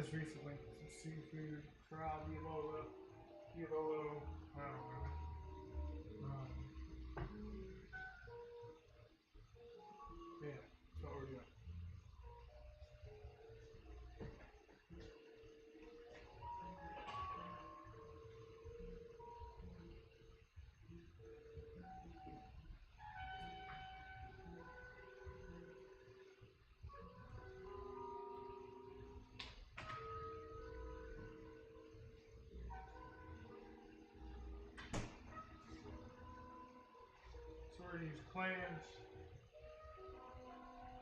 this recently. Some seafood, Fra Diavolo, I don't know. Yeah, that's what we're doing. So we're going to use clams.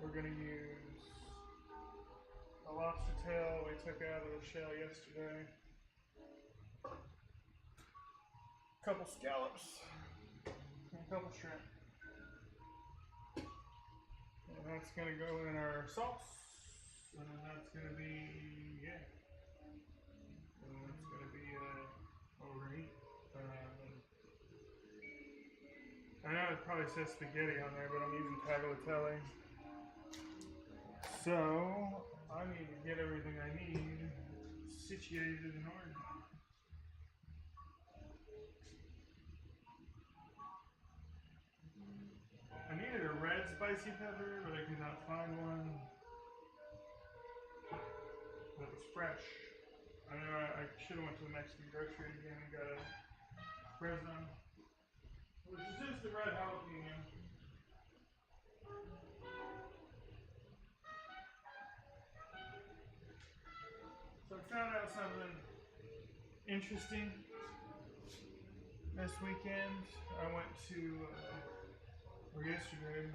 We're going to use a lobster tail we took out of the shell yesterday. A couple scallops and a couple shrimp. And that's going to go in our sauce. And then that's going to be, yeah. And that's going to be what we're going to eat. I know it probably says spaghetti on there, but I'm using tagliatelle. So I need to get everything I need situated in order. I needed a red spicy pepper, but I could not find one that was fresh. I know I should have went to the Mexican grocery again and got a Fresno, which is just the red jalapeno. So I found out something interesting this weekend. I went to, or yesterday,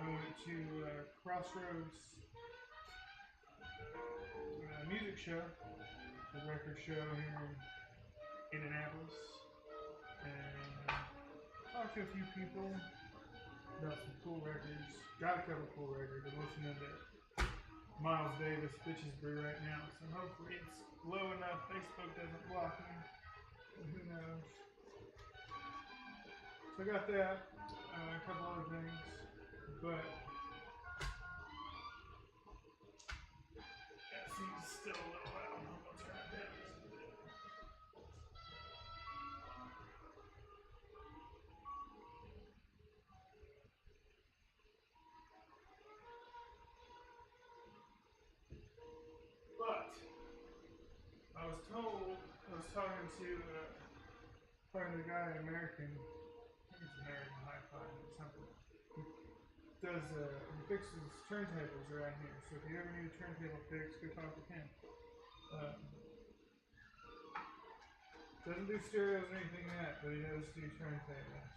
I went to Crossroads music show, a record show here in Indianapolis, and talked to a few people about some cool records. Got a couple cool records. I'm listening to Miles Davis, Bitches Brew right now, so hopefully it's low enough Facebook doesn't block me, but who knows. So I got that, a couple other things, but that seems still a little loud. I'm going to turn it down just a bit. But I was told, I was talking to the guy in American, I think it's American Hi-Fi or something. He fixes turntables around here. So if you ever need a turntable fix, go talk to him. Doesn't do stereos or anything like that, but he does do turntables.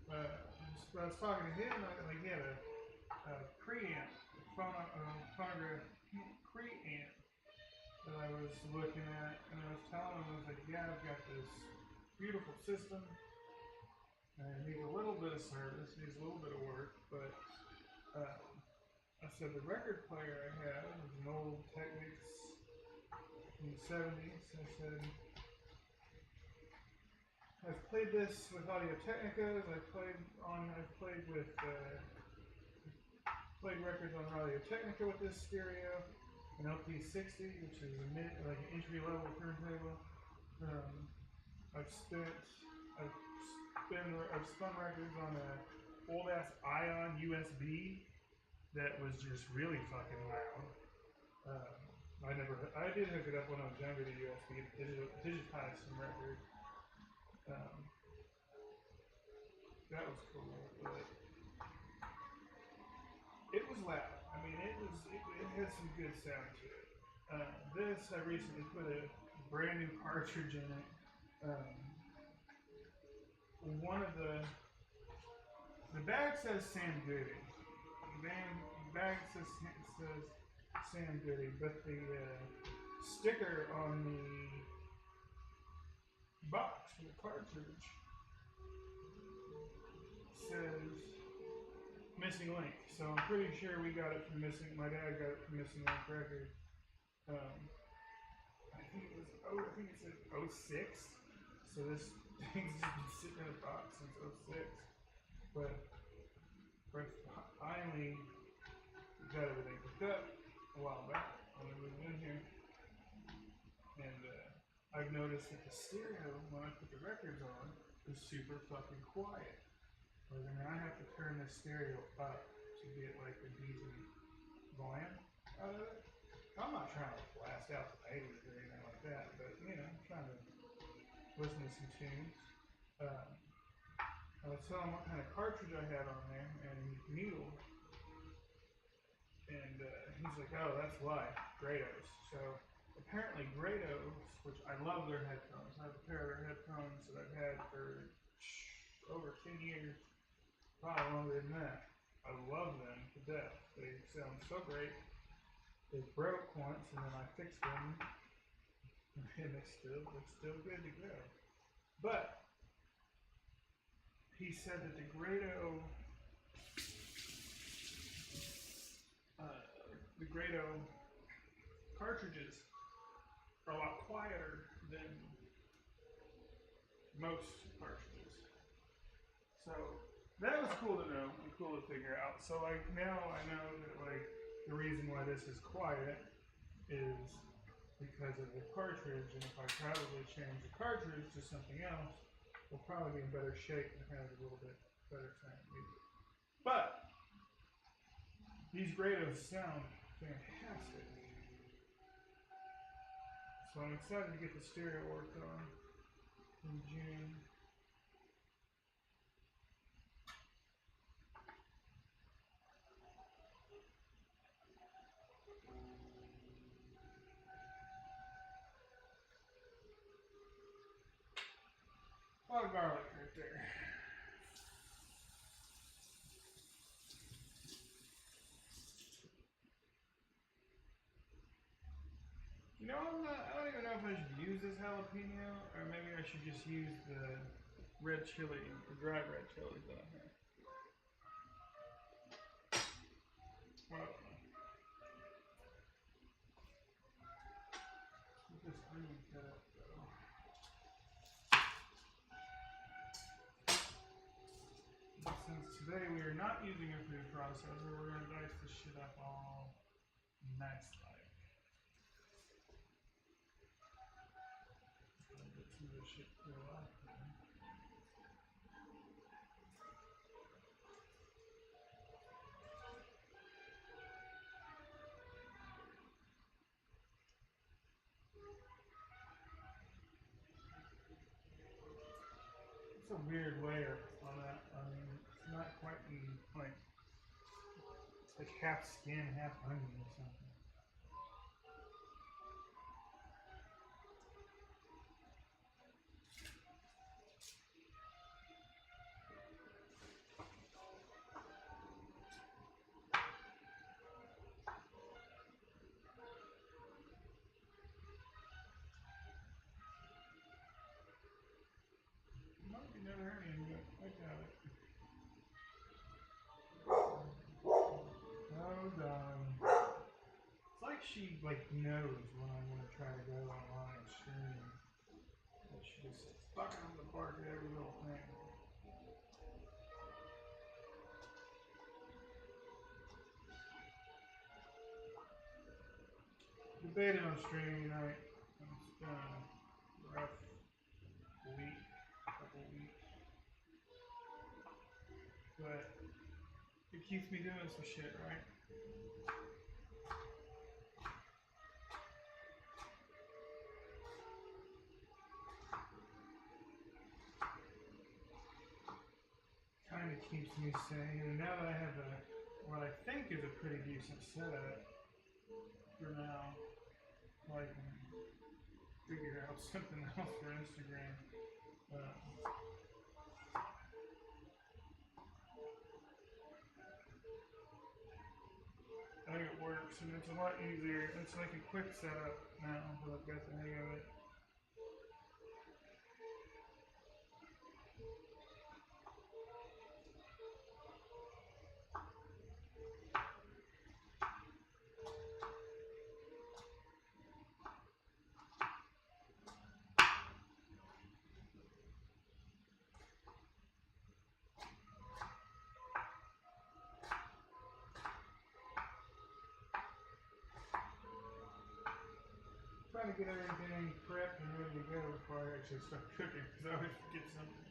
But I was talking to him, like he had a preamp, phonograph preamp that I was looking at, and I was telling him, I was like, yeah, I've got this beautiful system, and it needs a little bit of service, needs a little bit of work, but I said the record player I have is an old Technics from the 70s. I said, I've played this with Audio Technicas. I've played records on Audio Technica with this stereo, an LP60, which is like an entry-level turntable. I've spun records on an old-ass Ion USB that was just really fucking loud. I did hook it up when I was younger to USB, digitize some records. That was cool, but it was loud. I mean, it had some good sound to it. This, I recently put a brand new cartridge in it. One of the bag says Sam Goody. The bag says Sam Goody, but the sticker on the box for the cartridge says Missing Link. So I'm pretty sure we got it from my dad got it from Missing Link Records. I think it said 06. So this thing's just been sitting in a box since 06. But finally got everything hooked up a while back when we moved in here. And I've noticed that the stereo, when I put the records on, is super fucking quiet. Like, I mean, I have to turn the stereo up to get like a decent volume out of it. I'm not trying to blast out the neighbors or anything like that, but you know, I'm trying to listen to some tunes. I was telling him what kind of cartridge I had on there, and he knew. And he's like, oh, that's why, Grados. So apparently Grados, which I love their headphones. I have a pair of their headphones that I've had for over 10 years, probably longer than that. I love them to death. They sound so great. They broke once, and then I fixed them, and they're still good to go. But he said that the Grado cartridges are a lot quieter than most cartridges. So that was cool to know and cool to figure out. So like now I know that like the reason why this is quiet is because of the cartridge, and if I probably change the cartridge to something else, we'll probably be in better shape and have a little bit better sound music. But these Grados sound fantastic. So I'm excited to get the stereo worked on in June. A lot of garlic right there. You know, I don't even know if I should use this jalapeno, or maybe I should just use the red chili, the dried red chili that I have. Well, get this onion cut up though. But since today we are not using a food processor, we're going to dice this shit up all nice like. Get some of this shit cool out. It's a weird layer on that. I mean, it's not quite like, it's like half skin, half onion or something. Might be another onion, but I got it. Hold on. It's like she knows when I want to try to go online and stream. But she just fucking on the bark at every little thing. Debating on streaming tonight. It's been a rough week, couple weeks. But it keeps me doing some shit, right? Kind of keeps me sane. And now that I have what I think is a pretty decent setup for now, so I can figure out something else for Instagram. I think it works, and it's a lot easier. It's like a quick setup now, but I've got the hang of it. trying to get everything prepped and ready to go before I actually start cooking, because I always forget something.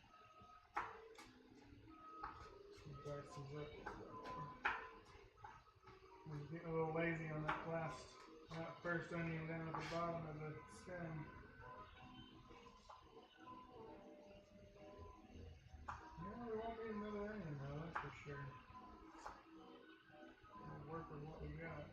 Dice these up. I'm getting a little lazy on that first onion down at the bottom of the stem. Yeah, we won't need another onion though, that's for sure. We'll work with what we got.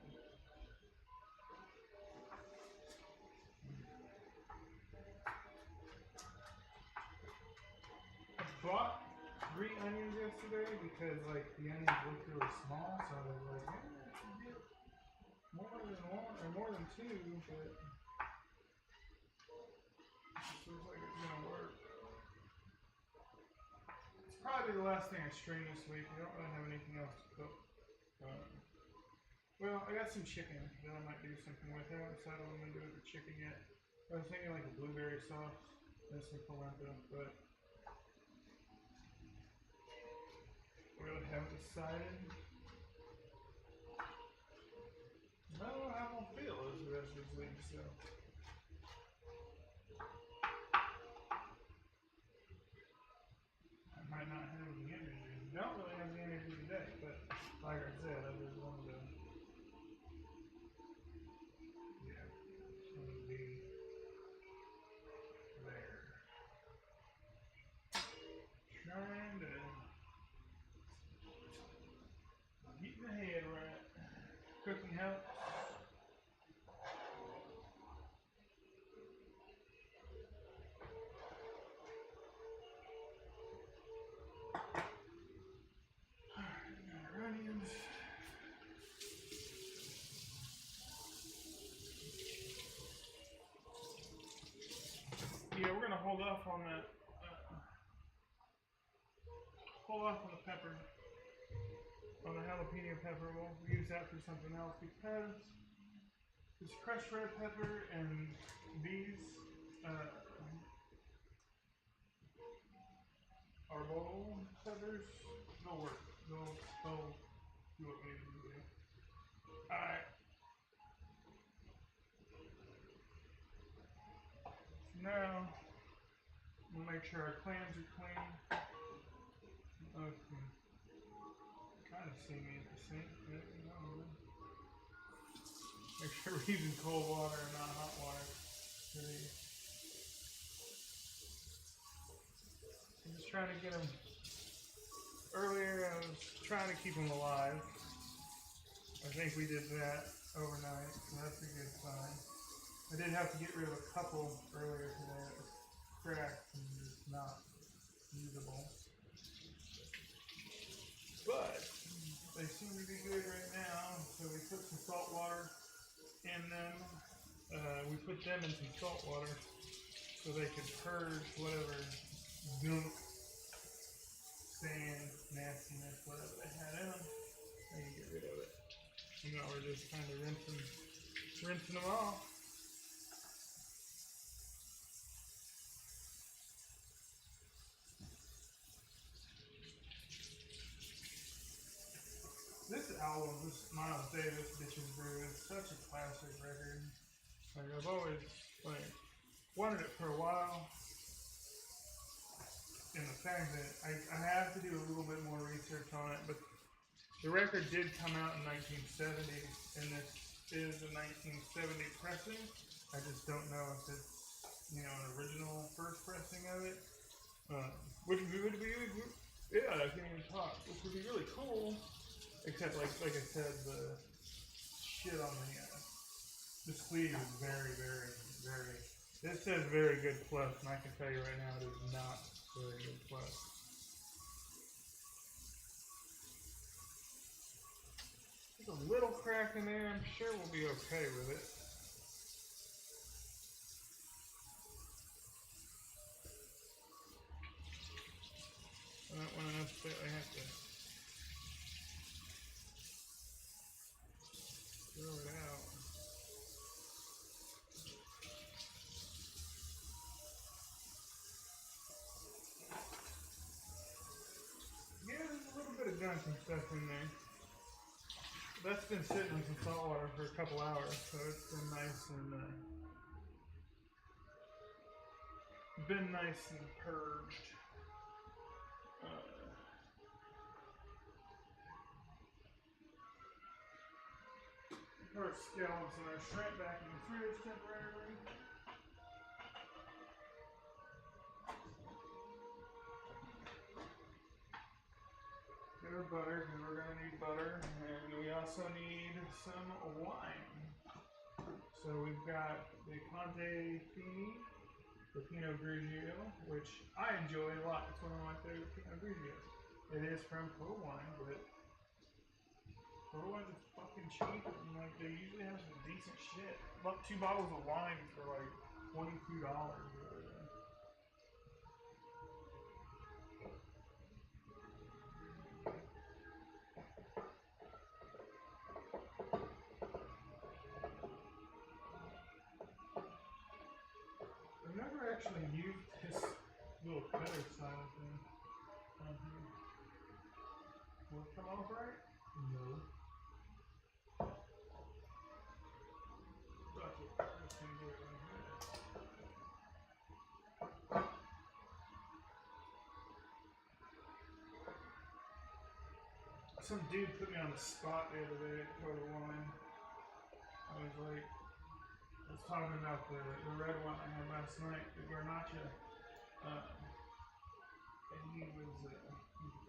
I bought 3 onions yesterday because like the onions looked really small, so I was like, yeah, I should get more than 1 or more than 2, but it looks like it's gonna work. It's probably the last thing I stream this week. I don't really have anything else to cook. Well, I got some chicken that I might do something with. I haven't decided what I'm gonna do with the chicken yet. I was thinking like a blueberry sauce and some polenta, but I really haven't decided. I don't know how I'm gonna feel as the rest of this week, so. I might not have the energy. Don't really have the energy today, but like I said, I just wanted to, yeah, just wanted to be there. Trying to get my head right. Cooking helps. Onions. Yeah, we're gonna hold off on that. Hold off on the pepper. On the jalapeno pepper, we'll use that for something else because this crushed red pepper and these arbol peppers, they'll work. They'll do what we need to do. Alright. Now, we'll make sure our clams are clean. Okay. Kind of see me at the sink. Make sure we're using cold water and not hot water for these. I'm just trying to get them. Earlier, I was trying to keep them alive. I think we did that overnight, so that's a good sign. I did have to get rid of a couple earlier today that was cracked and just not usable. But they seem to be good right now, so we put some salt water in them. We put them in some salt water so they could purge whatever gunk, sand, nastiness, whatever they had in them. They can get rid of it. And now we're just kind of rinsing them off. This album, this Miles Davis Bitches Brew, is such a classic record. Like I've always wanted it for a while. And the fact that I have to do a little bit more research on it, but the record did come out in 1970, and this is a 1970 pressing. I just don't know if it's, an original first pressing of it. Which would be, yeah, I can't even talk. Which would be really cool. Except, like I said, the shit on the sleeve is very, very, very. It says very good plus, and I can tell you right now it is not very good plus. There's a little crack in there. I'm sure we'll be okay with it. I don't want to necessarily have to throw it out. Yeah, there's a little bit of gunk and stuff in there. That's been sitting in some salt water for a couple hours, so it's been nice and been nice and purged. Put our scallops and our shrimp back in the fridge temporarily. Get our butter, because we're going to need butter, and we also need some wine. So we've got the Conte Fini, the Pinot Grigio, which I enjoy a lot. It's one of my favorite Pinot Grigios. It is from Total Wine, but Total Wine is fucking cheap, and like they usually have some decent shit. About 2 bottles of wine for like $22 or whatever. I've never actually used this little cutter style thing on here. Will it come off right? No. Fuck it. I'm just gonna do it right here. Some dude put me on the spot the other day at Total Wine. I was talking about the red wine I had last night, the Garnacha. And he was like,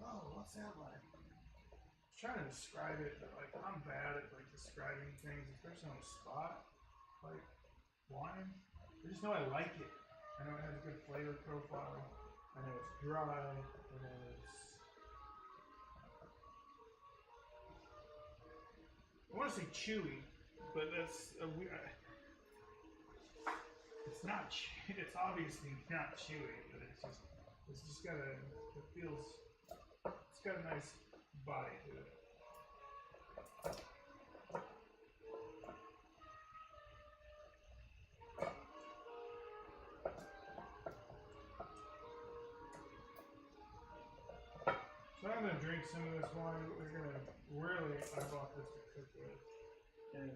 oh, what's that like? I was trying to describe it, but like I'm bad at like describing things, especially on the spot. Like wine, I just know I like it. I know it has a good flavor profile. I know it's dry. I know it's. I want to say chewy, but that's a weird. It's not. It's obviously not chewy, but it's just got a. It feels. It's got a nice body to it. So I'm gonna drink some of this wine, but we're gonna really. I bought this to cook with, and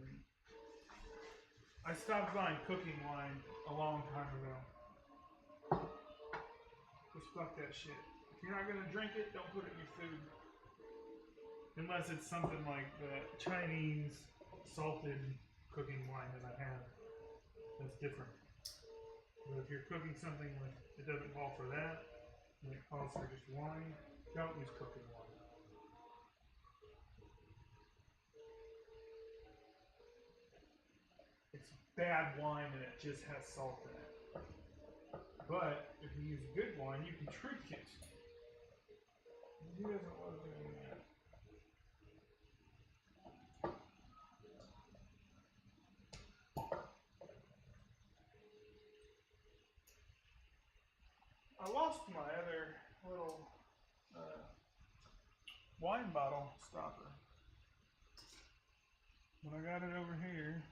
I stopped buying cooking wine a long time ago. Just fuck that shit. If you're not gonna drink it, don't put it in your food. Unless it's something like the Chinese salted cooking wine that I have. That's different. But if you're cooking something like it doesn't call for that, and it calls for just wine, don't use cooking wine. It's bad wine and it just has salt in it. But if you use good wine, you can drink it. Who doesn't love doing that? I lost my other little wine bottle stopper. When I got it over here,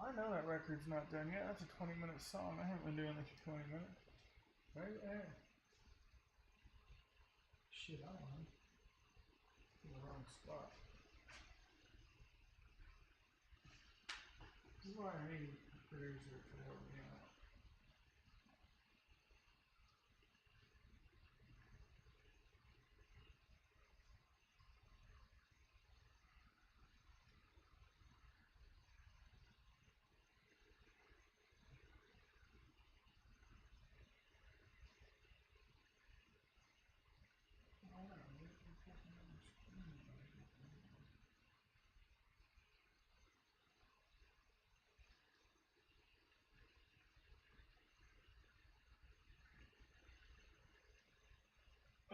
I know that record's not done yet. That's a 20-minute song. I haven't been doing this for 20 minutes. Right there. Shit, I don't know. In the wrong spot. This is why I need a producer to help me out.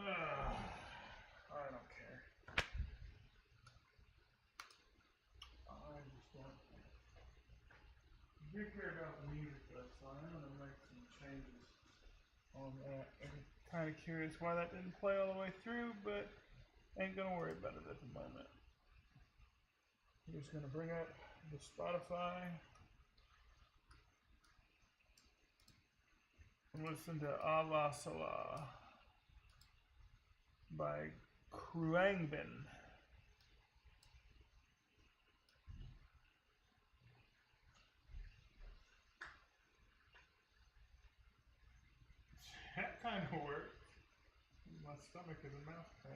I don't care. I just don't care. I do care about the music though, so I'm going to make some changes on that. I'm kind of curious why that didn't play all the way through, but ain't going to worry about it at the moment. I'm just going to bring up the Spotify and listen to Ava Salah. by Kruangben. That kind of worked. My stomach is a mouse pad.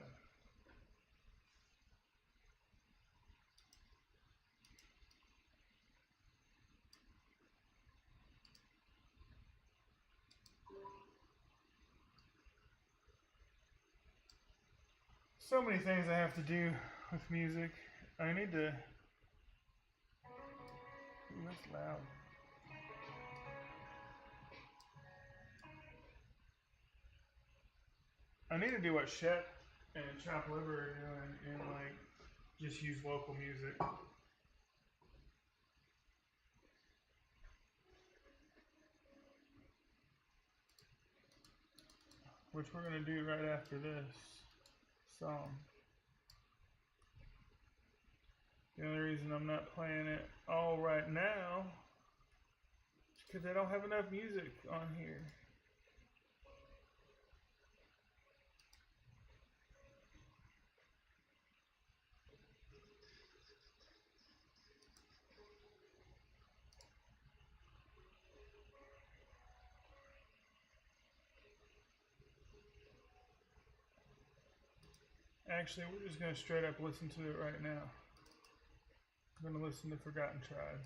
So many things I have to do with music. I need to. Ooh, that's loud. I need to do what Shep and Chop Liver are doing and like just use local music. Which we're gonna do right after this song. The only reason I'm not playing it all right now is because I don't have enough music on here. Actually, we're just going to straight up listen to it right now. I'm going to listen to Forgotten Tribe.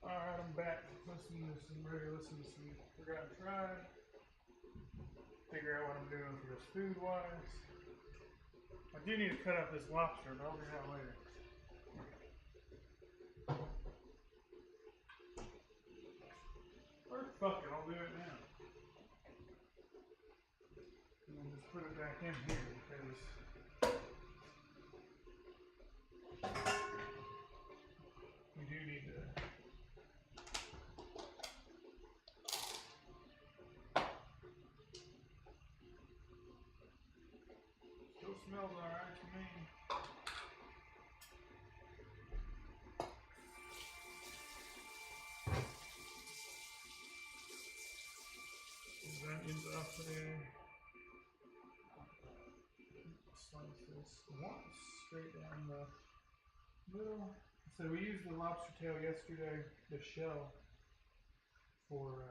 Alright, I'm back. Ready to listen to some Forgotten Tribe. Figure out what I'm doing for this food-wise. I do need to cut up this lobster, but I'll do that later. Or fuck it, I'll do it now. And I'll just put it back in here because we do need to. Still smells alright to me. Onions off there. Slice this once straight down the middle. So we used the lobster tail yesterday, the shell, for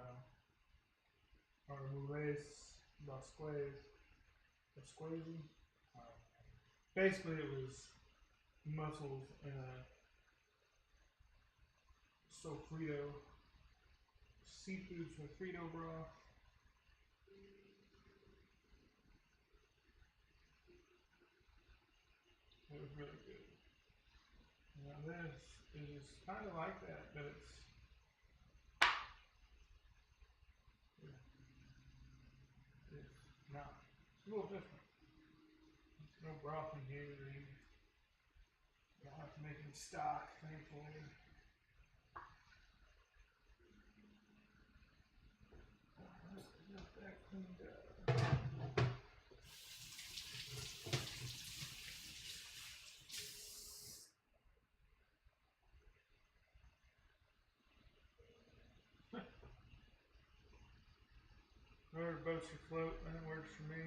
our moules basquez. Basically, it was mussels in a sofrito, seafood sofrito broth. It was really good. Now this is kind of like that, but it's not. It's a little different. There's no broth in here. You don't have to make any stock, thankfully. Got that cleaned up. Whatever boats afloat, that works for me.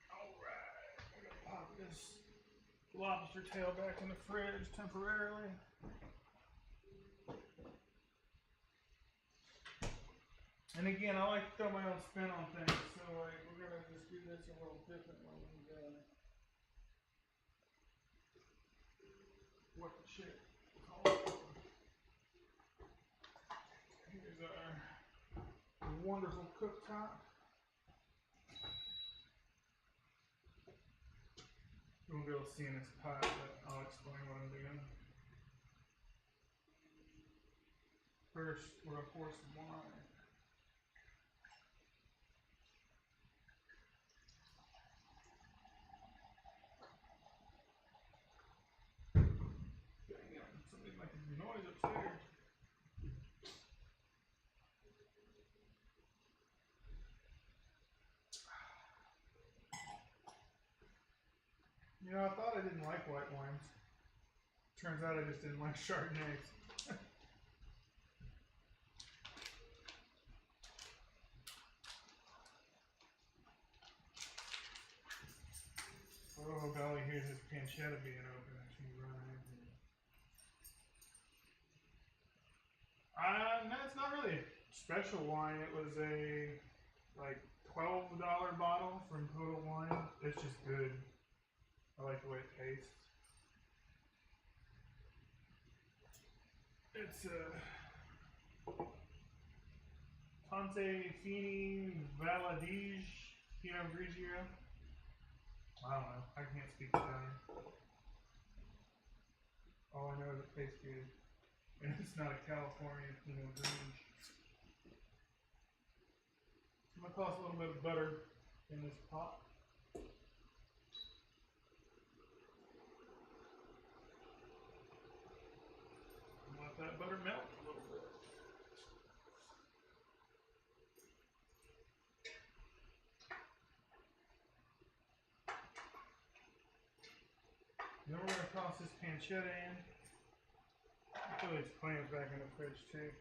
Alright, I'm gonna pop this lobster tail back in the fridge temporarily. And again, I like to throw my own spin on things, so like we're gonna just do this a little differently. What the shit? Here's our wonderful cooktop. You won't be able to see in this pot, but I'll explain what I'm doing. First, we're gonna pour some wine. Somebody's making noise upstairs. You know, I thought I didn't like white wines. Turns out I just didn't like Chardonnays. Oh golly, here's this pancetta being open. I should run in here. No, it's not really a special wine. It was a like $12 bottle from Total Wine. It's just good. I like the way it tastes. It's Tante Fini Valadige Pinot Grigio. I don't know. I can't speak Italian. All I know is it tastes good. And it's not a California Pinot Grigio. I'm going to toss a little bit of butter in this pot. And let that butter melt a little bit. Then we're going to toss this pancetta in. I'll throw these clams back in the fridge too.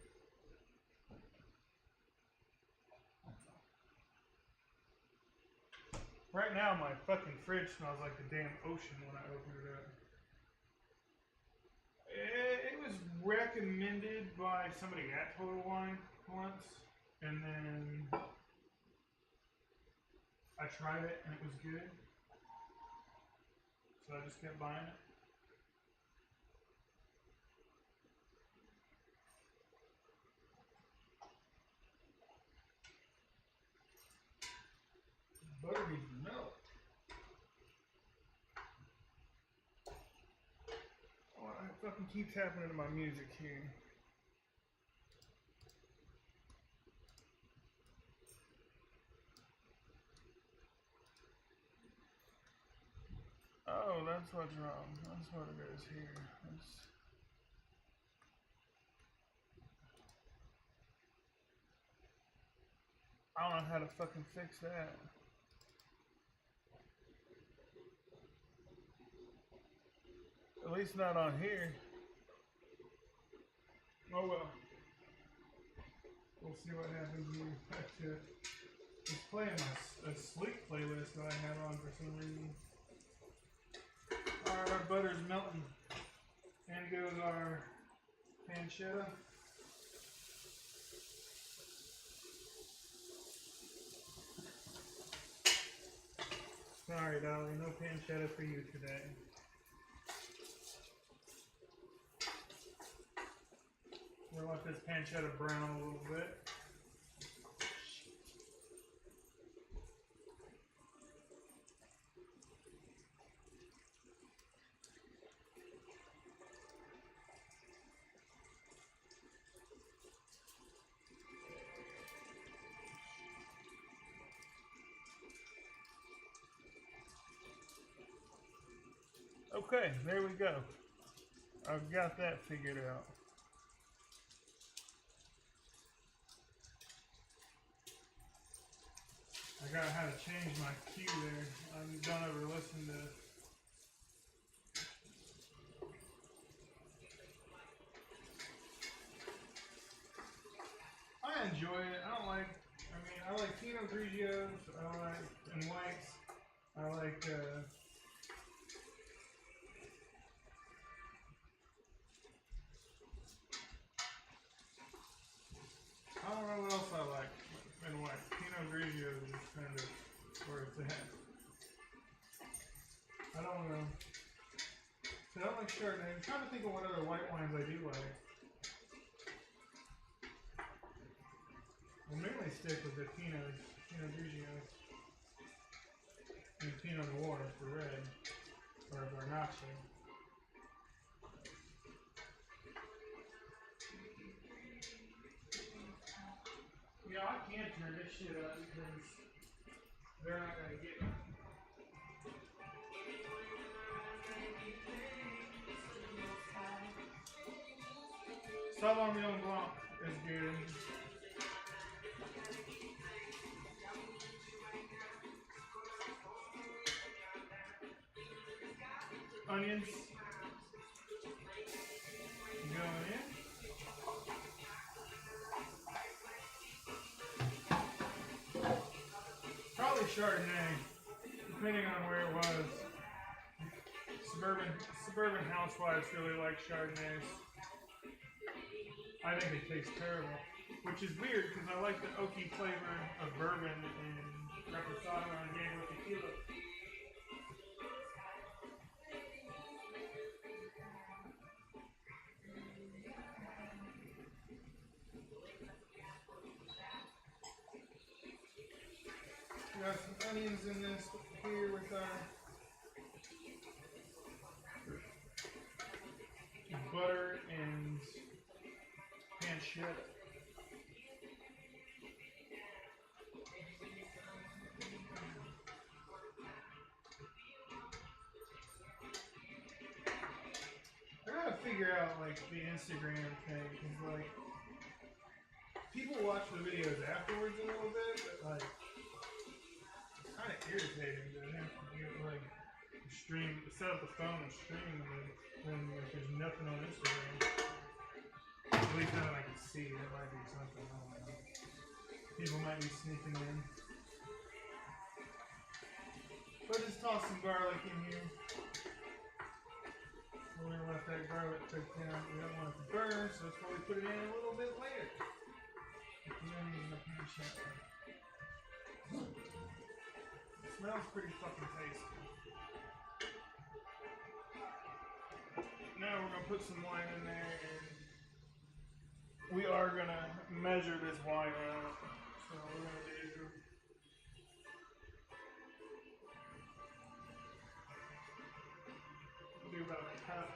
Right now my fucking fridge smells like the damn ocean when I open it up. It was recommended by somebody at Total Wine once, and then I tried it and it was good. So I just kept buying it. Butter needs to melt. Oh, I fucking keeps happening to my music here. Oh, that's what's wrong. That's what it is here. I don't know how to fucking fix that. At least not on here. Oh well. We'll see what happens when we get back to it. Just playing my sleep playlist that I have on for some reason. Alright, our butter's melting. And goes our pancetta. Sorry, Dolly, no pancetta for you today. We'll let this pancetta brown a little bit. Okay, there we go. I've got that figured out. I got how to change my cue there. I don't ever listen to. I enjoy it. I don't like. I mean, I like Pinot Grigios. I like and whites. I like. I don't know what else I like in white. Pinot Grigio is just kind of where it's at. I don't know. So I don't like Chardonnay. I'm trying to think of what other white wines I do like. I'll mainly stick with the Pinot Grigio and Pinot Noir for red, or Garnache. Yeah, I can't turn this shit up because they're not gonna get it. Sauvignon Blanc is good. onions going in. Probably Chardonnay, depending on where it was. Suburban housewives really like Chardonnays. I think they taste terrible, which is weird because I like the oaky flavor of bourbon and reposado and mango tequila. We got some onions in this here with our butter and pancetta. I gotta figure out like the Instagram thing, cause like people watch the videos afterwards a little bit, but like it's kind of irritating to have to do like stream, set up the phone and stream when like there's nothing on Instagram. At least not that I can see. There might be something. I don't know. People might be sneaking in. But just toss some garlic in here. We're going to let that garlic cook down. We don't want it to burn, so that's why we put it in a little bit later. And then using the pancetta. It smells pretty fucking tasty. Now we're going to put some wine in there, and we are going to measure this wine out. So we're going to do about a cup.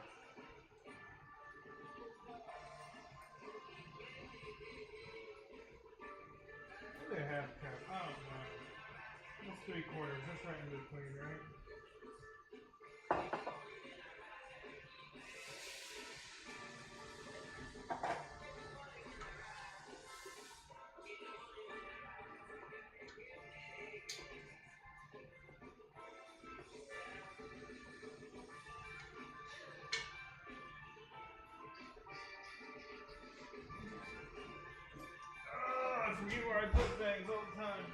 Maybe a half cup. I don't know. That's 3/4. That's right in between, right? I forget where I put things all the time.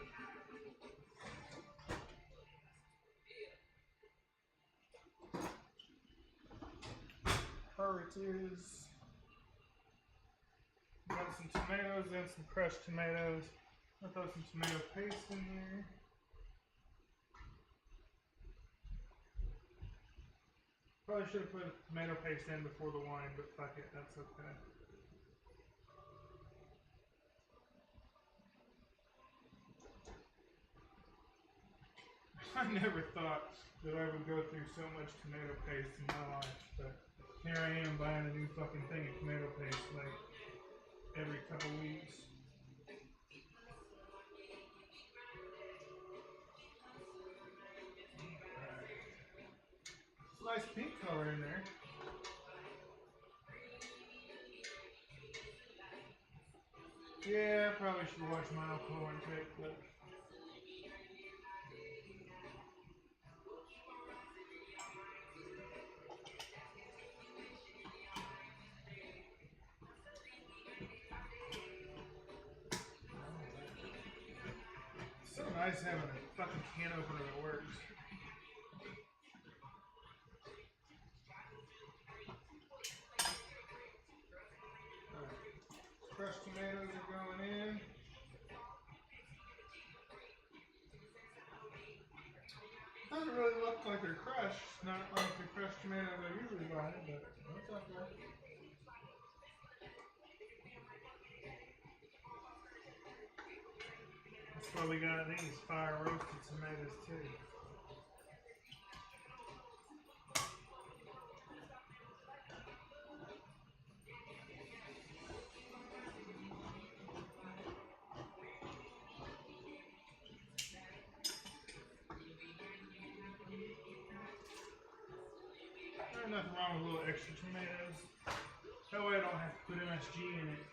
Here it is. Got some tomatoes and some crushed tomatoes. I'll throw some tomato paste in here. Probably should have put tomato paste in before the wine, but fuck it, that's okay. I never thought that I would go through so much tomato paste in my life, but here I am buying a new fucking thing of tomato paste like every couple weeks. Nice pink color in there. Yeah, I probably should watch my alcohol intake, but it's so nice having a fucking can opener that works. Crushed tomatoes are going in. Doesn't really look like they're crushed. Not like the crushed tomatoes I usually buy, but that's okay. That's why we got these fire roasted tomatoes too. There's nothing wrong with a little extra tomatoes. That way I don't have to put MSG in it.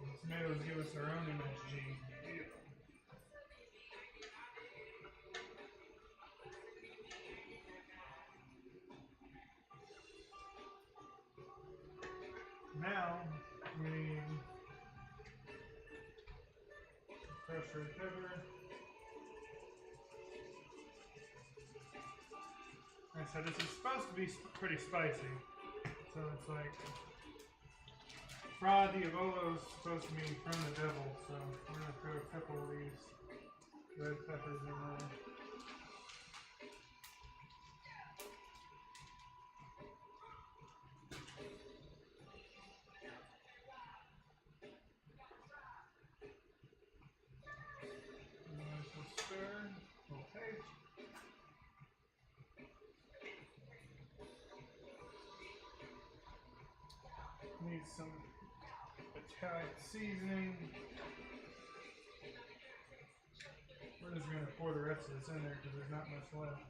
The tomatoes give us their own MSG. Now we need fresh red pepper. Like I said, this is supposed to be pretty spicy, so it's like Fra Diavolo is supposed to mean from the devil, so we're gonna throw a couple of these red peppers in there. Stir. Okay. Need some Italian seasoning. We're just going to pour the rest of this in there because there's not much left.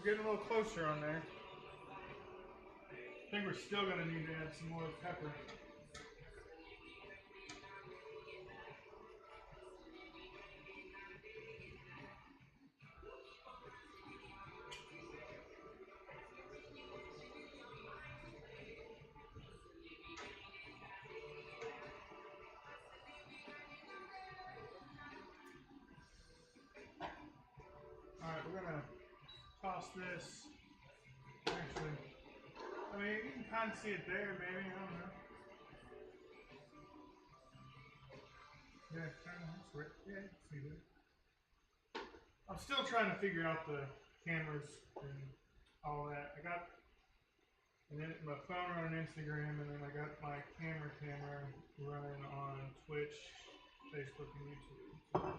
Getting a little closer on there. I think we're still going to need to add some more pepper. Alright, we're going to toss this. Actually, I mean, you can kind of see it there, maybe. I don't know. Yeah, kind of. That's right. Yeah, you can see that. I'm still trying to figure out the cameras and all that. I got my phone running Instagram, and then I got my camera running on Twitch, Facebook, and YouTube.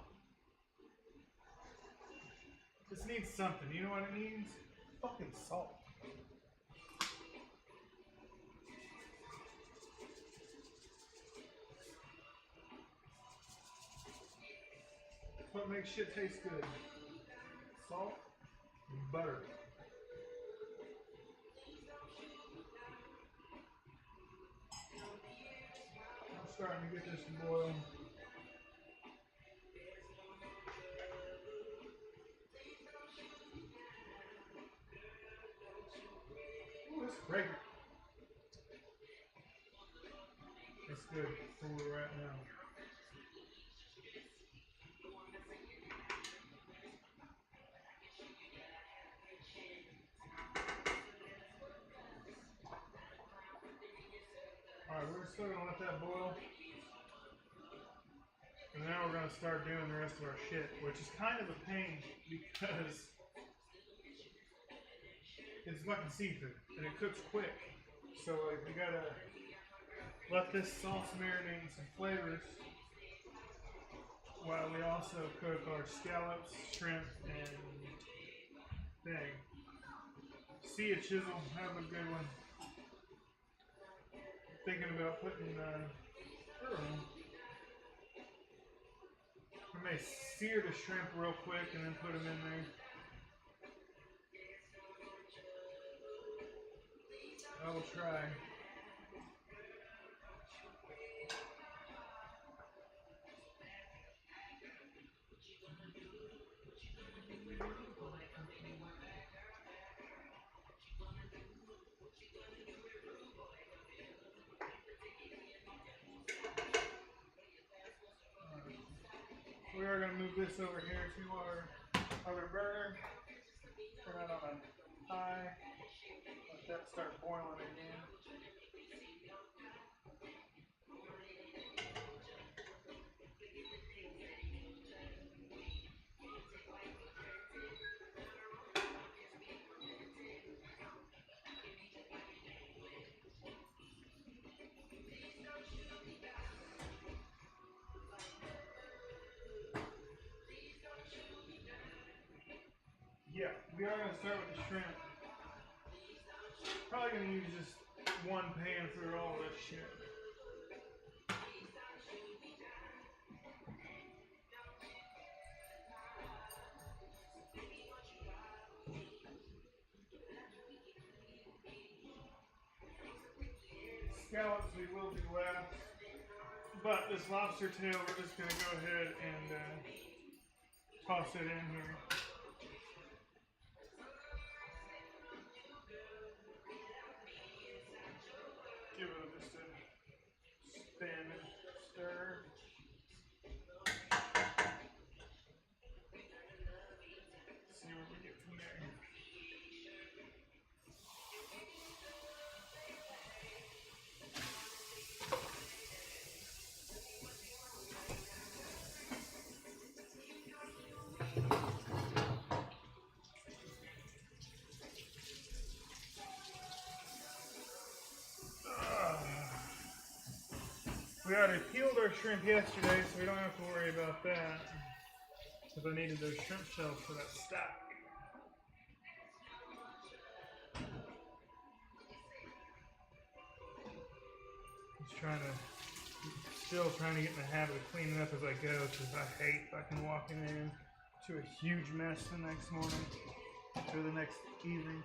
This needs something. You know what it needs? Fucking salt. That's what makes shit taste good. Salt and butter. I'm starting to get this to boil. Ooh, it's fragrant. It's good for where we're at now. Alright, we're still going to let that boil. And now we're going to start doing the rest of our shit, which is kind of a pain because it's fucking seafood and it cooks quick. So like we gotta let this sauce marinate in some flavors while we also cook our scallops, shrimp, and thing. See a chisel, have a good one. Thinking about putting I may sear the shrimp real quick and then put them in there. I will try. We are going to move this over here to our other burner. Turn it on high. Let that start boiling again. Yeah, we are going to start with the shrimp. Probably going to use just one pan for all this shit. Scallops we will do last, but this lobster tail we're just going to go ahead and toss it in here. Give it just a spin, stir. See what we get from there. We already peeled our shrimp yesterday, so we don't have to worry about that. Because I needed those shrimp shells for that stock. Still trying to get in the habit of cleaning up as I go, because I hate fucking walking in to a huge mess the next morning or the next evening.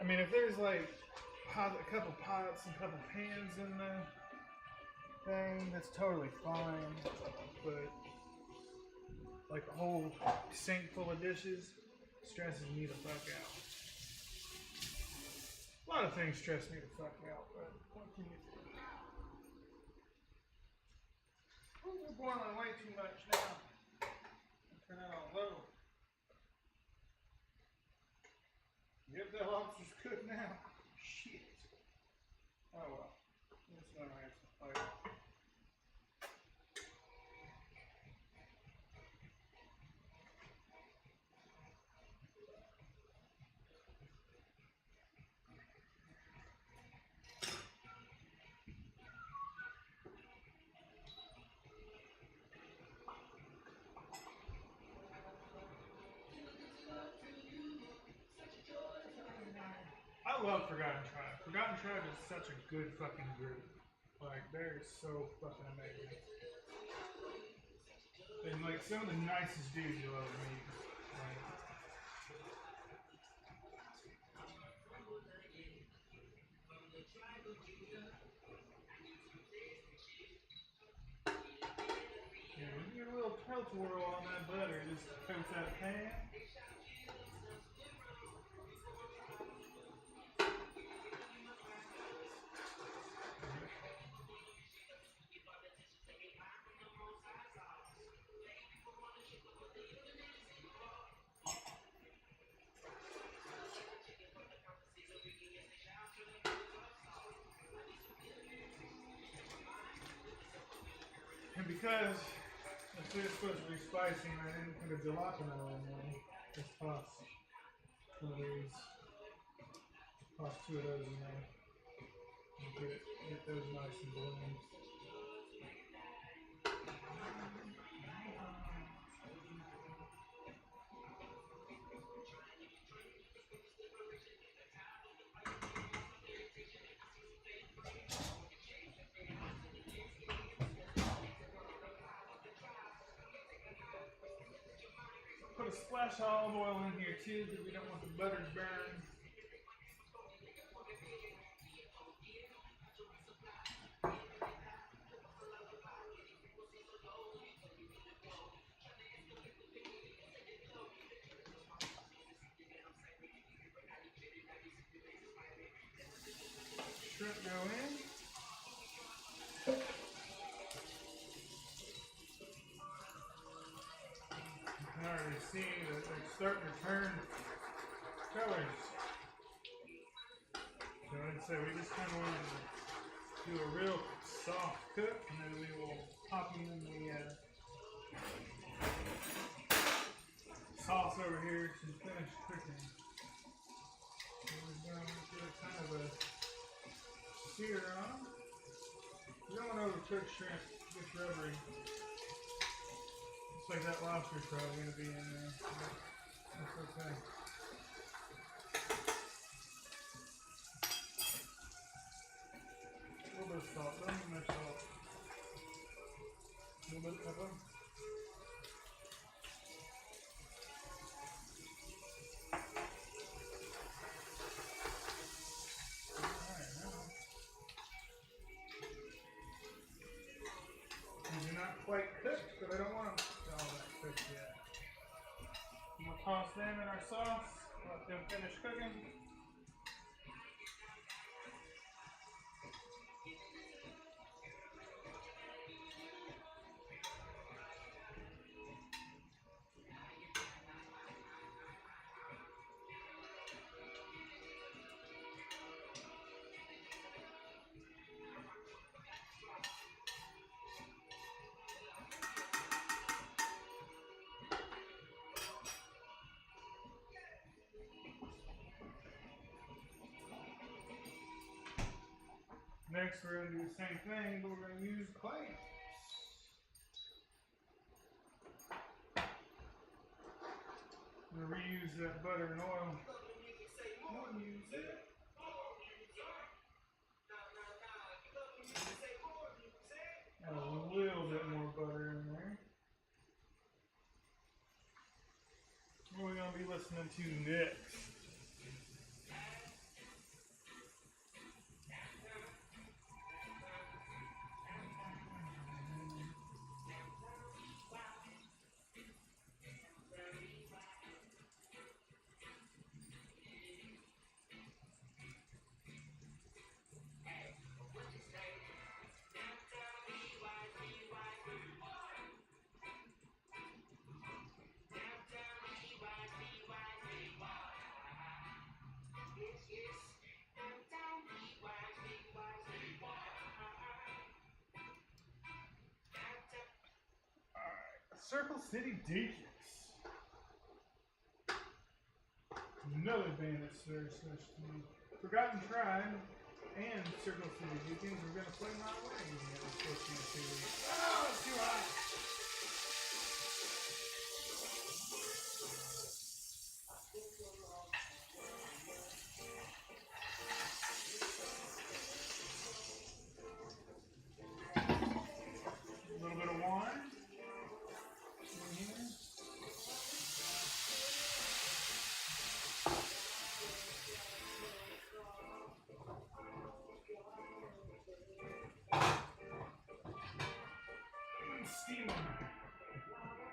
I mean, if there's like a couple pots and a couple pans in the thing, that's totally fine. But like a whole sink full of dishes stresses me the fuck out. A lot of things stress me the fuck out, but what can you do? We're boiling way too much now. Turn it on low. Yep, that lobster's cooked now. Shit. Oh well. This one has some flavor. I love Forgotten Tribe. Forgotten Tribe is such a good fucking group. Like, they're so fucking amazing. And like, some of the nicest dudes you'll ever meet. Like, yeah, when you get a little tilt whirl on that butter, just coat that pan. And because the food's supposed to be spicy and I didn't put a jalapeno in there, just toss one of these, toss two of those in there, and get those nice and bloomed. Put a splash of olive oil in here too, because we don't want the butter to burn. Shrimp go in. I already see that they're starting to turn colors. So I'd say we just kind of want to do a real soft cook, and then we will pop them in the sauce over here to finish cooking. So we're going to get kind of a sear on. You don't want to overcook shrimp, it gets rubbery. Looks like that lobster's probably going to be in there. That's okay. little bit of salt. Don't need much salt. A little bit of pepper. These are not quite cooked, but I don't want them all that cooked yet. I'm going to toss them in our sauce, let them finish cooking. Next, we're going to do the same thing, but we're going to use clams. I'm going to reuse that butter and oil. Don't use it. Add a little bit more butter in there. What are we going to be listening to next? Circle City Deacons. Another band that serves such to me. Forgotten Tribe and Circle City Deacons are going to play my wedding together. Oh, it's too hot. A little bit of wine.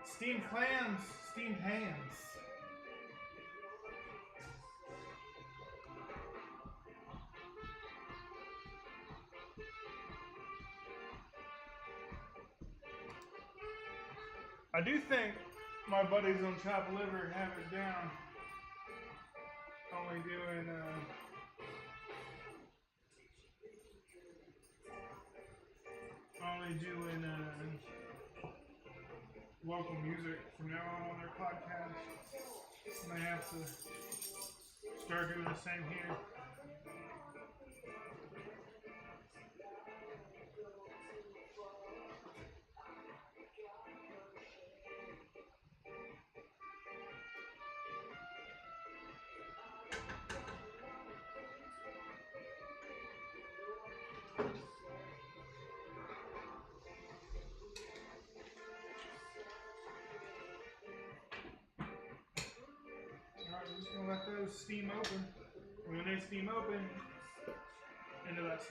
Steamed clams, steamed hams. I do think my buddies on Chopped Liver have it down. Only doing local music from now on their podcast. And they have to start doing the same here. I'm just going to let those steam open. And when they steam open, into that sauce.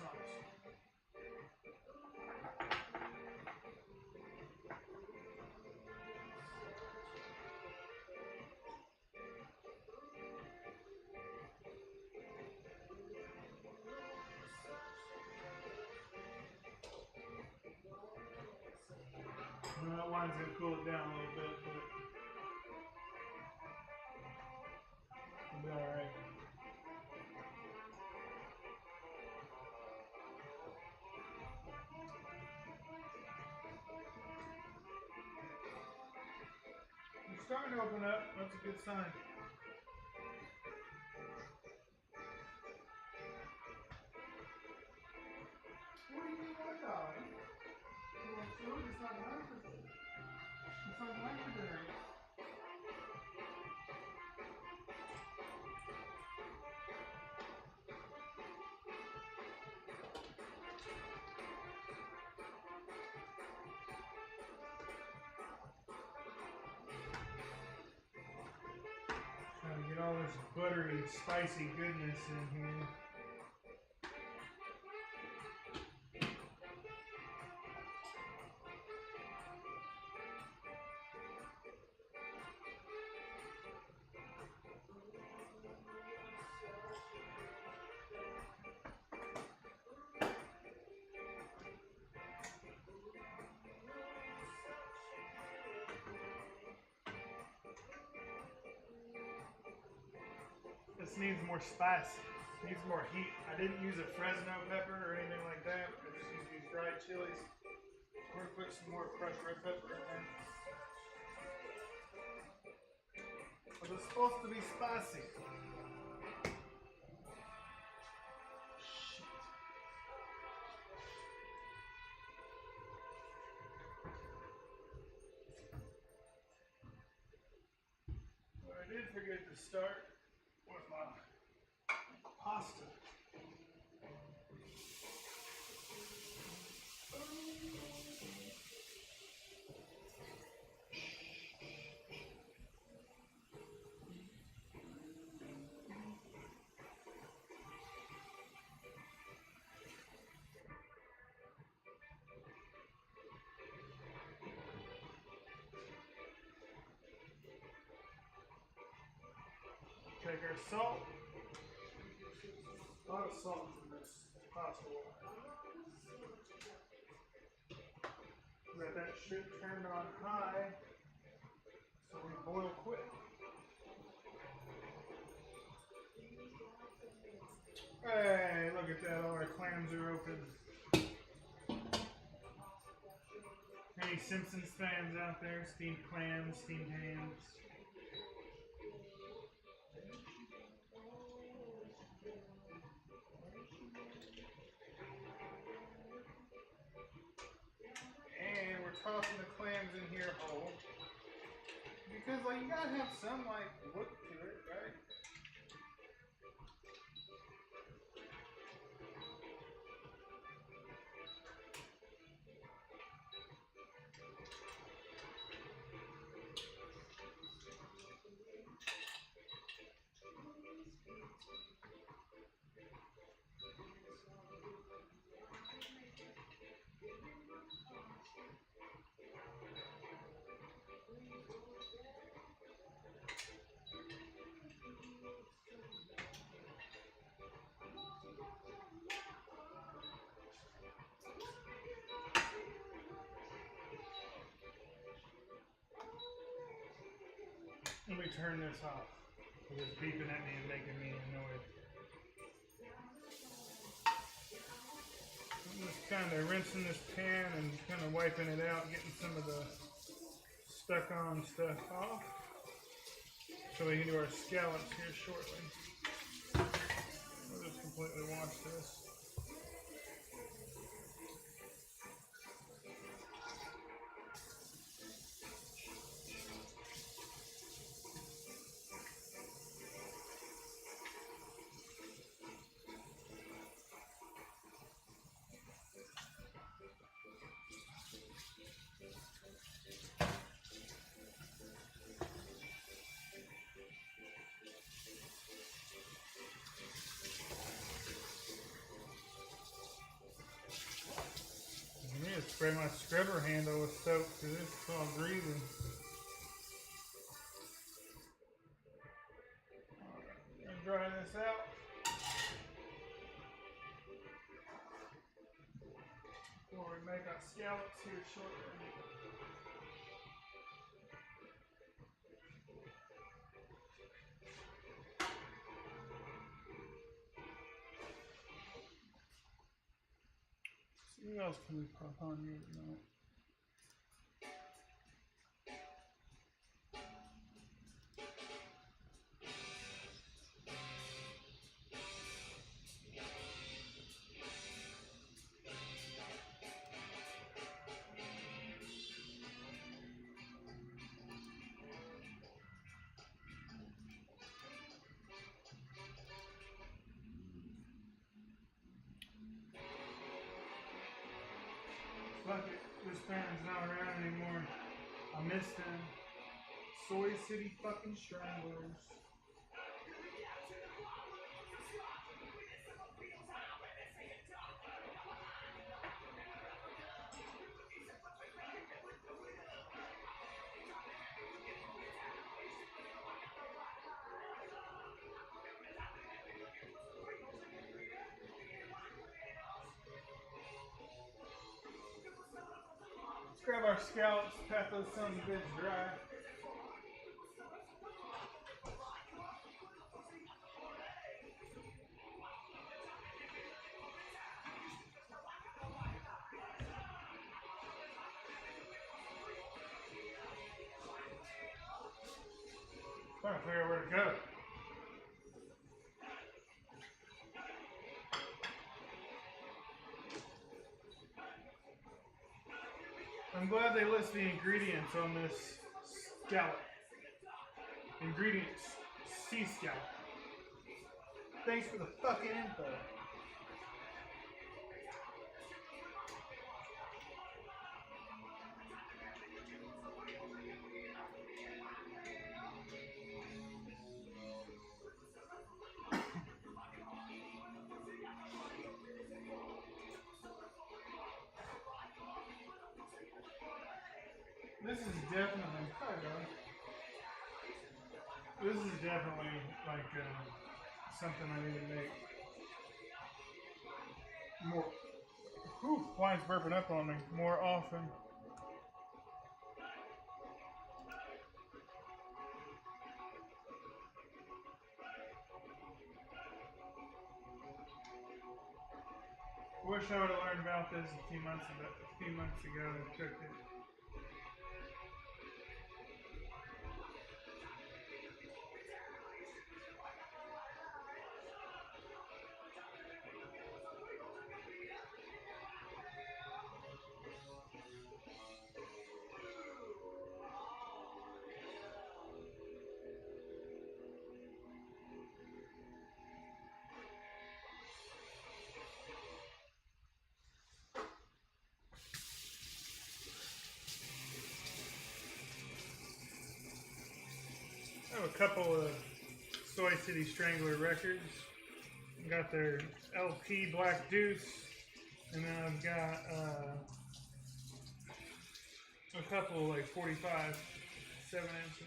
Well, that wine's going to cool it down a little bit, but it'll be alright. It's starting to open up. That's a good sign. What do you want, darling? You want food? It's not time for food. It's not time for dinner. much buttery, spicy goodness in here. This needs more spice. Needs more heat. I didn't use a Fresno pepper or anything like that. I just used these dried chilies. We're gonna put some more crushed red pepper in there. But it's supposed to be spicy. What I did forget to start was my pasta. Take our salt. A lot of salt in this pasta water. Let that shit turned on high so we boil quick. Hey, look at that, all our clams are open. Any Simpsons fans out there? Steamed clams, steamed hams. And we're tossing the clams in here whole. Because like you gotta have some like look to it, right? Let me turn this off. It's beeping at me and making me annoyed. I'm just kind of rinsing this pan and kind of wiping it out, getting some of the stuck on stuff off. So we can do our scallops here shortly. We'll just completely wash this. Spray my scrubber handle with soap because it's all greasy. Alright, dry this out. Before we make our scallops here shortly. What else can we pop on here tonight? Fuck it, this fan's not around anymore. I missed them. Soy City fucking stranglers. grab our scallops, pat those sons of bitches dry. Trying to figure out where to go. I'm glad they list the ingredients on this scallop. Ingredients, sea scallop. Thanks for the fucking info. This is definitely, this is definitely like something I need to make more. Whew, wine's burping up on me more often. Wish I would have learned about this a few months ago and cooked it. I have a couple of Soy City Strangler records. I got their LP Black Deuce, and then I've got a couple like 45 7-inches.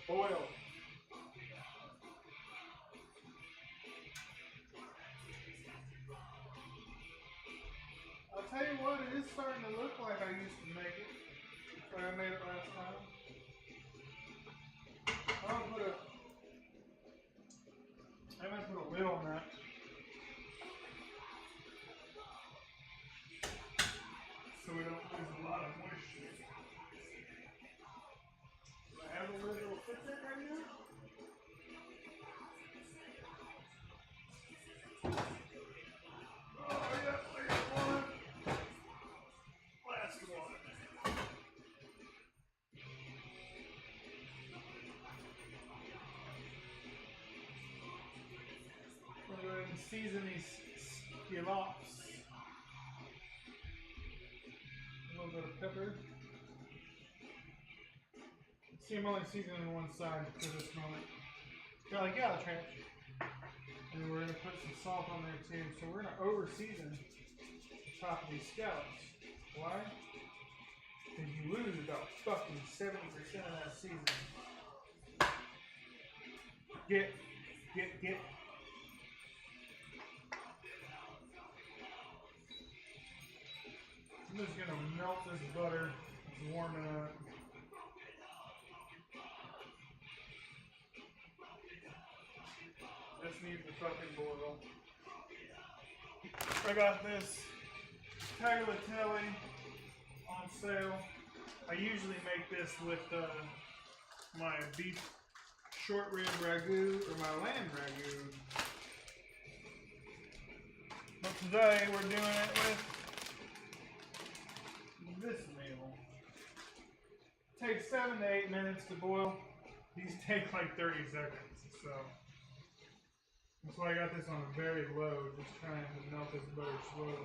Oil. I'll tell you what, it is starting to look like I used to make it. Like I made it last time. I might put a lid on that. So we don't lose a lot of moisture. Do I have a lid that will fit that right now? Oh yeah, I got one. Last one. I'm going to go ahead and season these scallops. A little bit of pepper. See, I'm only seasoning one side for this moment. They're like, yeah, trash. And we're going to put some salt on there too. So we're going to over season the top of these scallops. Why? Because you lose about fucking 70% of that seasoning. Get. I'm just going to melt this butter. It's warming up. This needs to fucking boil. I got this tagliatelle on sale. I I usually make this with my beef short rib ragu or my lamb ragu. But today we're doing it with this meal. It takes 7 to 8 minutes to boil. These take like 30 seconds, so that's why I got this on very low, just trying to melt this butter slowly.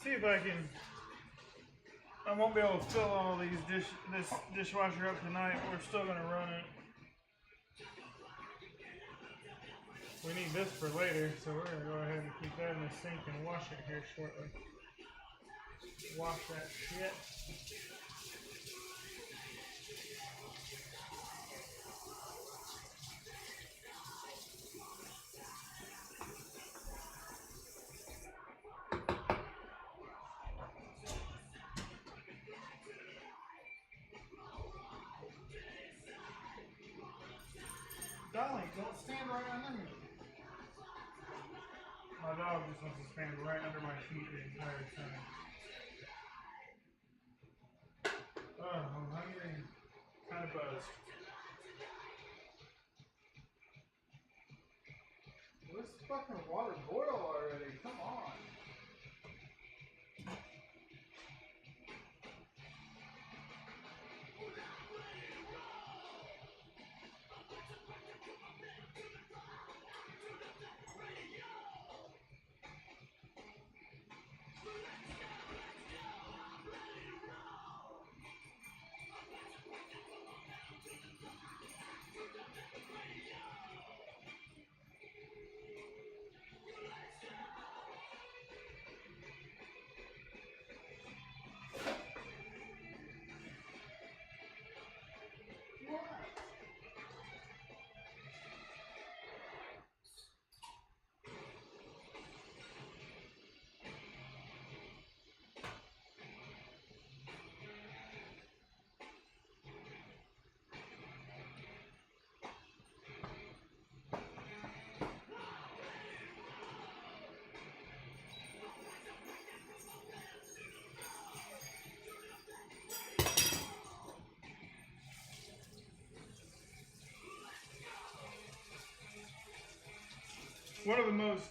See if I can. I won't be able to fill all these this dishwasher up tonight, but we're still gonna run it. We need this for later, so we're gonna go ahead and keep that in the sink and wash it here shortly. Wash that shit. Darling, don't stand right under me. My dog just wants to stand right under my feet the entire time. Oh, I'm hungry and kind of buzzed. Will this fucking water boil already? Come on. One of the most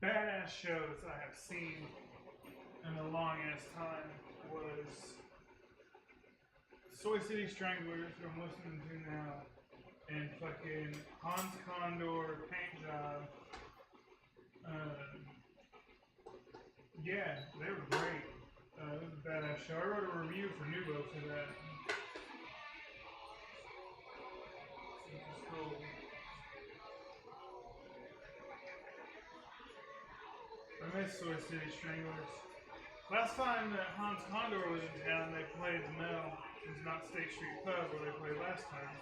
badass shows I have seen in a long ass time was Soy City Stranglers, who I'm listening to now, and fucking Hans Condor Paint Job. Yeah, they were great. It was a badass show. I wrote a review for Nubo for that. Which is cool. I miss Soy City Stranglers. Last time that Hans Condor was in town, they played the Mill. It was not State Street Pub where they played last time.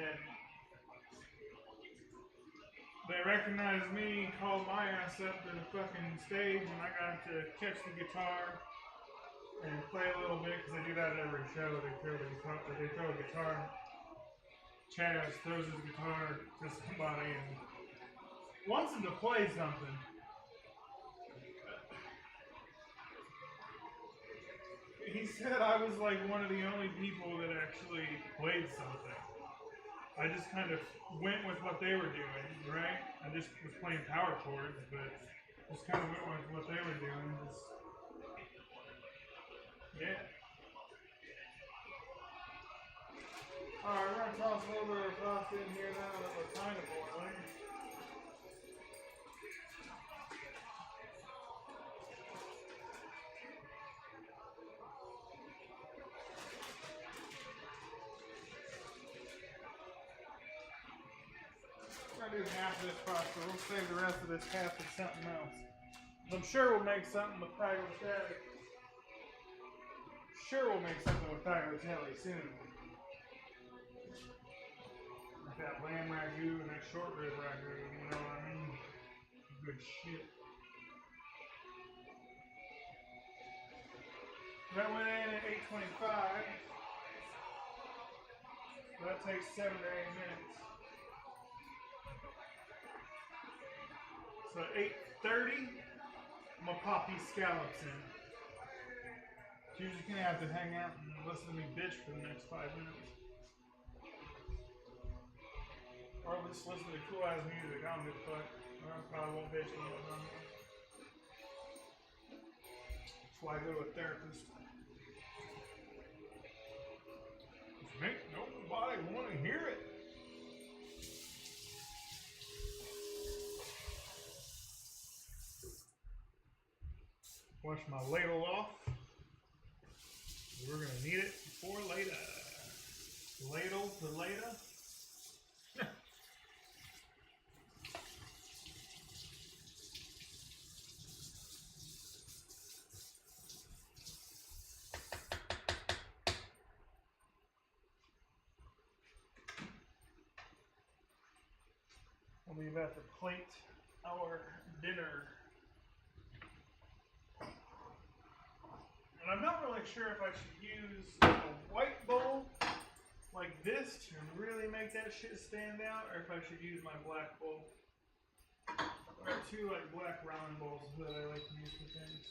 And they recognized me, called my ass up to the fucking stage, and I got to catch the guitar and play a little bit, because they do that at every show. They throw a guitar. Chaz throws his guitar to somebody and wants him to play something. He said I was like one of the only people that actually played something. I just kind of went with what they were doing, right? I just was playing power chords, but just kind of went with what they were doing. Just, yeah. Alright, we're going to toss a little bit of pasta in here now that we're kind of boiling. do half of this pasta. We'll save the rest of this half for something else. I'm sure we'll make something with tagliatelle. Sure, we'll make something with tagliatelle soon. Like that lamb ragu and that short rib ragu, you know what I mean? Good shit. That went in at 8:25. So that takes 7 to 8 minutes. So 8:30, I'm gonna pop these scallops in. You're just gonna have to hang out and listen to me bitch for the next 5 minutes. Or just listen to cool ass music. I don't give a fuck. I probably won't bitch when I'm done. That's why I go to a therapist. Make nobody want to hear it. Wash my ladle off. We're gonna need it for later. Ladle to later. We'll be about to plate our dinner. And I'm not really sure if I should use a white bowl like this to really make that shit stand out, or if I should use my black bowl. There are two like black round bowls that I like to use for things.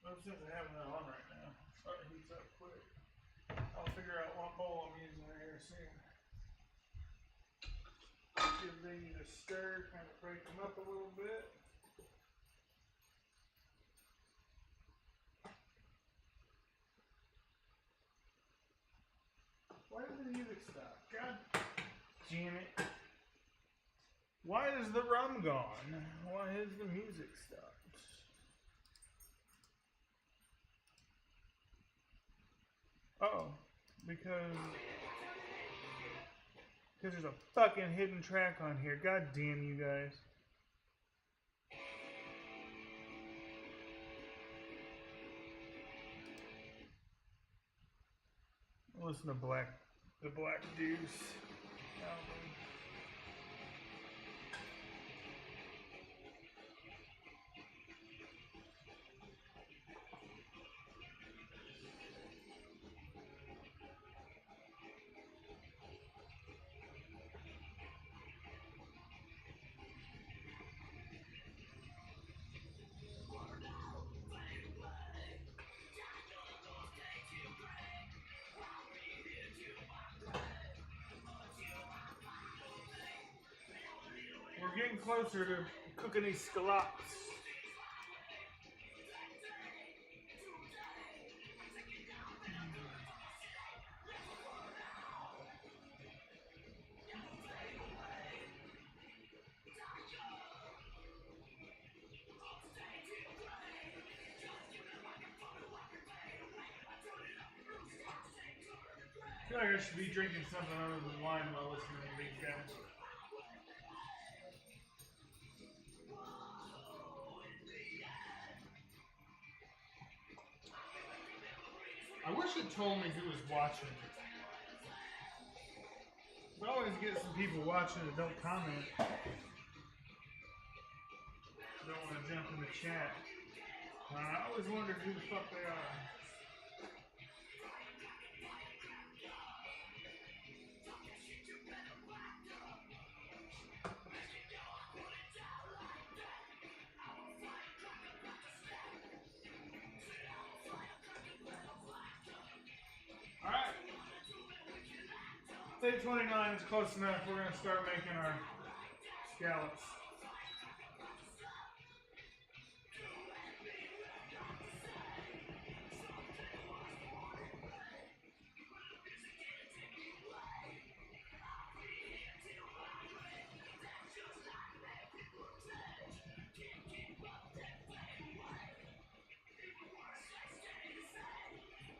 Well, since I have that on right now, start to heat up quick. I'll figure out what bowl I'm using right here soon. Give these a stir, kind of break them up a little bit. Why did the music stop? God damn it. Why is the rum gone? Why has the music stopped? Oh, because there's a fucking hidden track on here. God damn you guys. Listen to the Black Deuce album. We're getting closer to cooking these scallops. I feel like I should be drinking something other than wine while listening to these guys. I wish it told me who was watching. I always get some people watching that don't comment. Don't want to jump in the chat. I always wondered who the fuck they are. Alright. 8:29 is close enough. We're going to start making our scallops.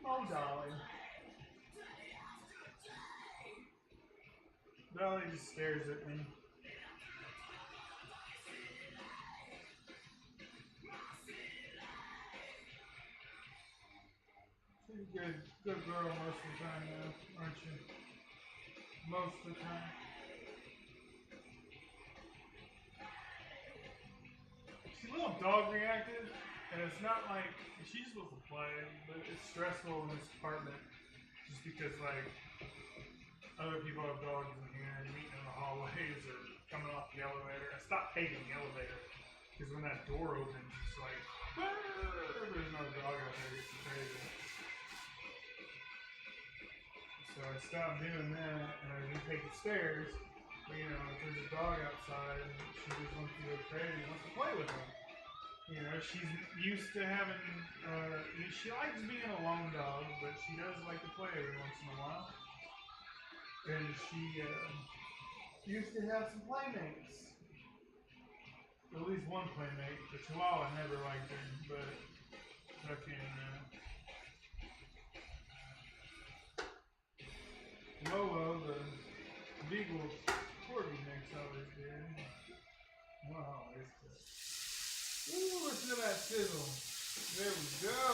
Oh, Dolly. Dolly just stares at me. She's a good girl most of the time now, aren't you? Most of the time. She's a little dog reactive, and it's not like she's supposed to play, but it's stressful in this apartment just because like other people have dogs in here and meeting in the hallways or coming off the elevator. I stopped hating the elevator because when that door opens, it's like there's no dog out there. It's crazy. So I stopped doing that, and I didn't take the stairs. But, you know, if there's a dog outside, she just wants to go crazy and wants to play with them. You know, she's used to having, she likes being a lone dog, but she does like to play every once in a while. And she used to have some playmates. At least one playmate. The Chihuahua never liked her, but fucking Lolo, the Beagle Corgi mix always did. Wow, it's good. Ooh, listen to that sizzle. There we go.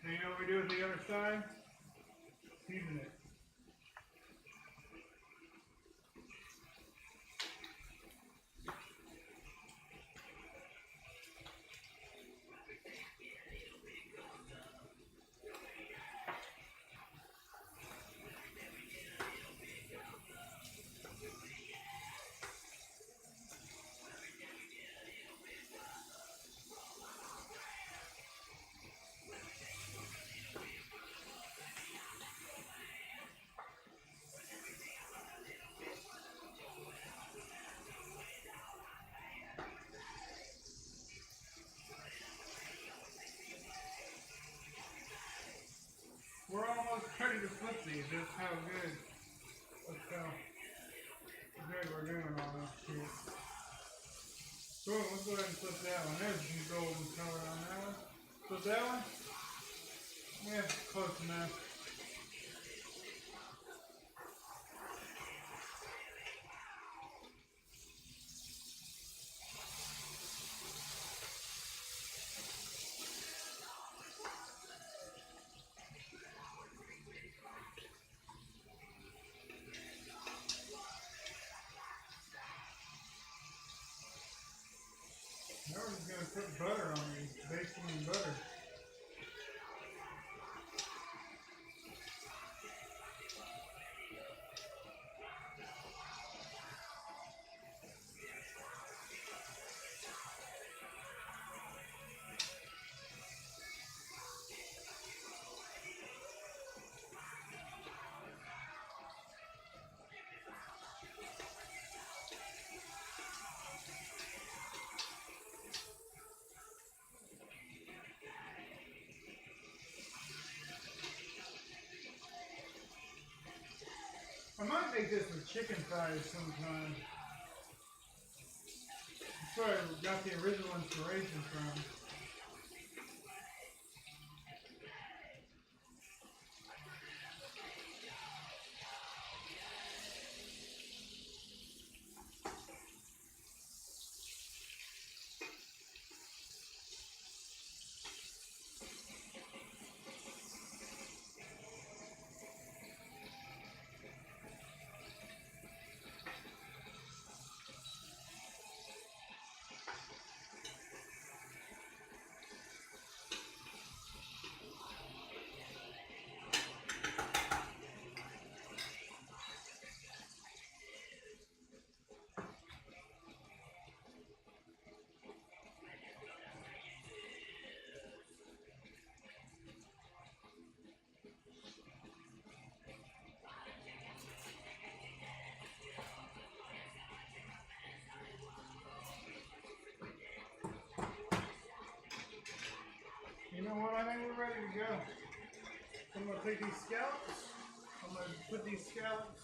Now you know what we do with the other side? Season it. We're almost ready to flip these. That's how good. That's how good we're doing all this shit. So let's go ahead and flip that one. There's some golden color on that one. Flip that one? Yeah, close enough. Now we're just going to put butter on these, basting in butter. I might make this with chicken thighs sometime. That's where I got the original inspiration from. You know what? I think we're ready to go. I'm going to take these scallops. I'm going to put these scallops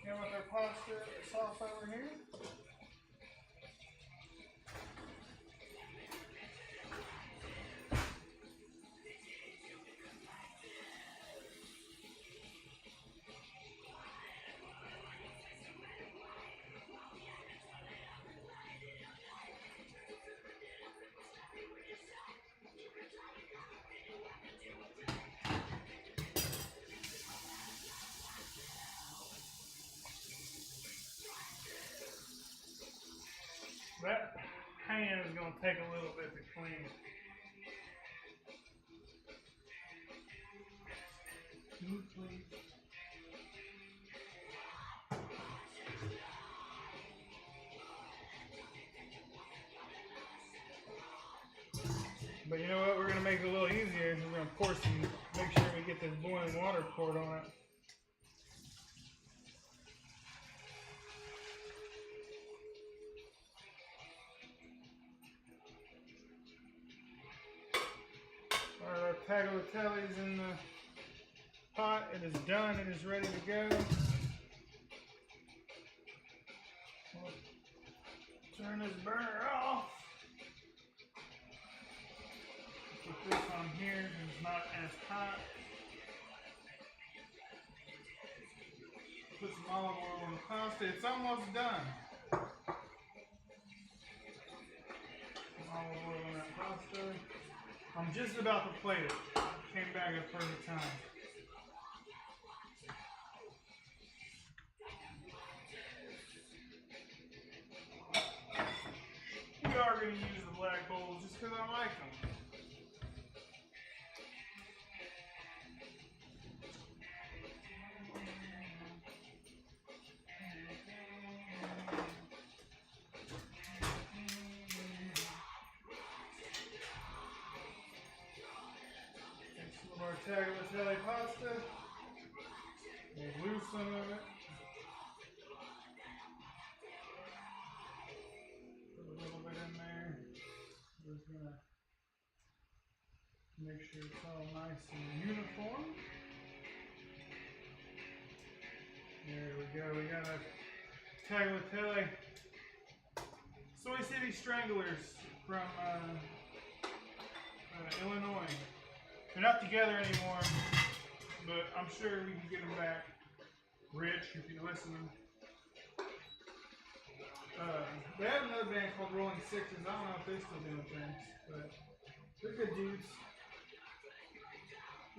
in with our pasta sauce over here. That pan is going to take a little bit to clean. Can you please? But you know what? We're going to make it a little easier. We're going to pour some, make sure we get this boiling water poured on it. Alright, our tagliatelle is in the pot. It is done. It is ready to go. Turn this burner off. Put this on here and it's not as hot. Put some olive oil on the pasta. It's almost done. Some olive oil on that pasta. I'm just about to plate it. Came back at a perfect time. We are going to use the black bowls just because I like them. Our tagliatelle pasta. We'll lose some of it. Put a little bit in there. We're just gonna make sure it's all nice and uniform. There we go. We got our tagliatelle Soy City Stranglers from Illinois. They're not together anymore, but I'm sure we can get them back. Rich, if you're listening. They have another band called Rolling Sixes. I don't know if they're still doing things, but they're good dudes.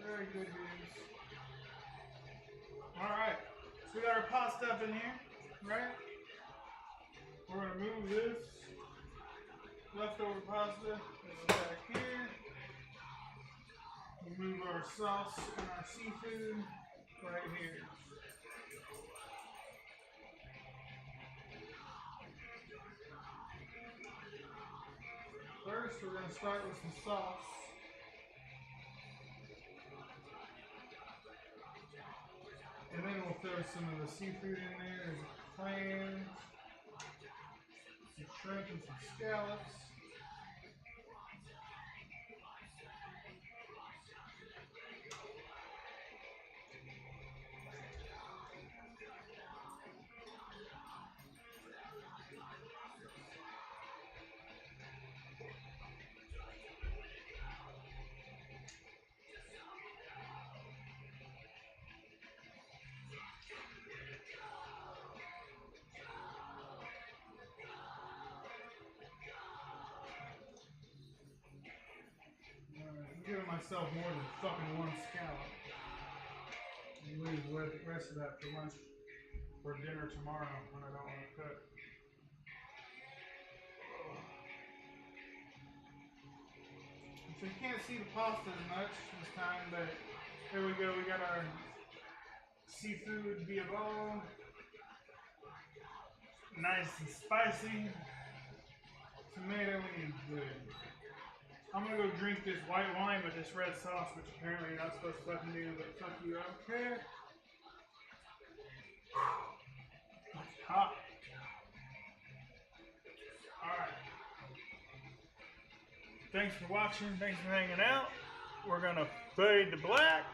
Very good dudes. Alright, so we got our pasta up in here, right? We're going to move this leftover pasta back here. Move our sauce and our seafood right here. First, we're going to start with some sauce. And then we'll throw some of the seafood in there. There's clams, some shrimp and some scallops. I'm giving myself more than fucking one scallop. And leave the rest of that for lunch or dinner tomorrow when I don't want to cook. So you can't see the pasta as much this time, but here we go. We got our seafood Diavolo. Nice and spicy. Tomato is good. I'm gonna go drink this white wine with this red sauce, which apparently you're not supposed to fucking do, but fuck you, I don't care. It's hot. Alright. Thanks for watching, thanks for hanging out. We're gonna fade to black.